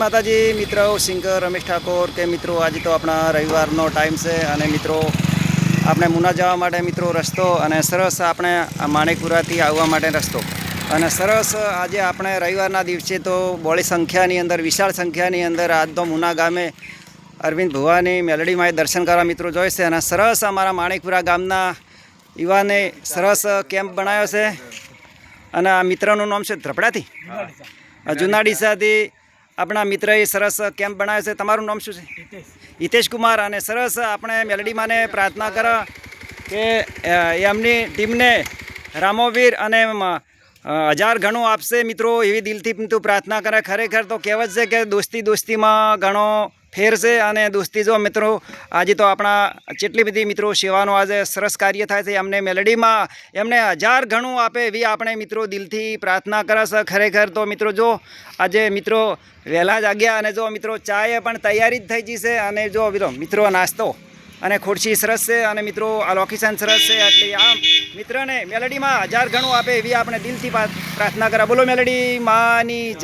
માતાજી મિત્રો, સિંગર રમેશ ઠાકોર કે મિત્રો આજે તો આપણા રવિવારનો ટાઈમ છે અને મિત્રો આપણે મુના જવા માટે મિત્રો રસ્તો અને સરસ આપણે માણેકપુરાથી આવવા માટે રસ્તો અને સરસ આજે આપણે રવિવારના દિવસે તો બોળી સંખ્યાની અંદર વિશાળ સંખ્યાની અંદર આજ તો મુના ગામે અરવિંદ ભુવાની મેલડીમાં દર્શન કરવા મિત્રો જોઈ છે અને સરસ અમારા માણેકપુરા ગામના યુવાને સરસ કેમ્પ બનાવ્યો છે અને આ મિત્રનું નામ છે ધ્રપડાથી જૂના ડીસાથી આપણા મિત્રએ સરસ કેમ્પ બનાવ્યો છે. તમારું નામ શું છે? હિતેશ કુમાર. અને સરસ આપણે મેલડીમાંને પ્રાર્થના કરો કે એમની ટીમને રામોવીર અને 1000 ગણું આપશે મિત્રો, એવી દિલથી તું પ્રાર્થના કરે. ખરેખર તો કહેવત છે કે દોસ્તીમાં ઘણો ફેર છે અને દોસ્તી જો મિત્રો આજે તો આપણા જેટલી બધી મિત્રો સેવાનો આજે સરસ કાર્ય થાય છે એમને મેલડીમાં એમને 1000 ગણું આપે એવી આપણે મિત્રો દિલથી પ્રાર્થના કરે છે. ખરેખર તો મિત્રો જો આજે મિત્રો વહેલા જાગ્યા અને જો મિત્રો ચાય પણ તૈયારી જ થઈ જશે અને જો મિત્રો નાસ્તો અને ખુરશી સરસ છે અને મિત્રો આ લોકેશન સરસ છે એટલે આમ મિત્રને મેલડીમાં 1000 ગણું આપે એવી આપણે દિલથી પ્રાર્થના કરે. બોલો મેલડી માની જય.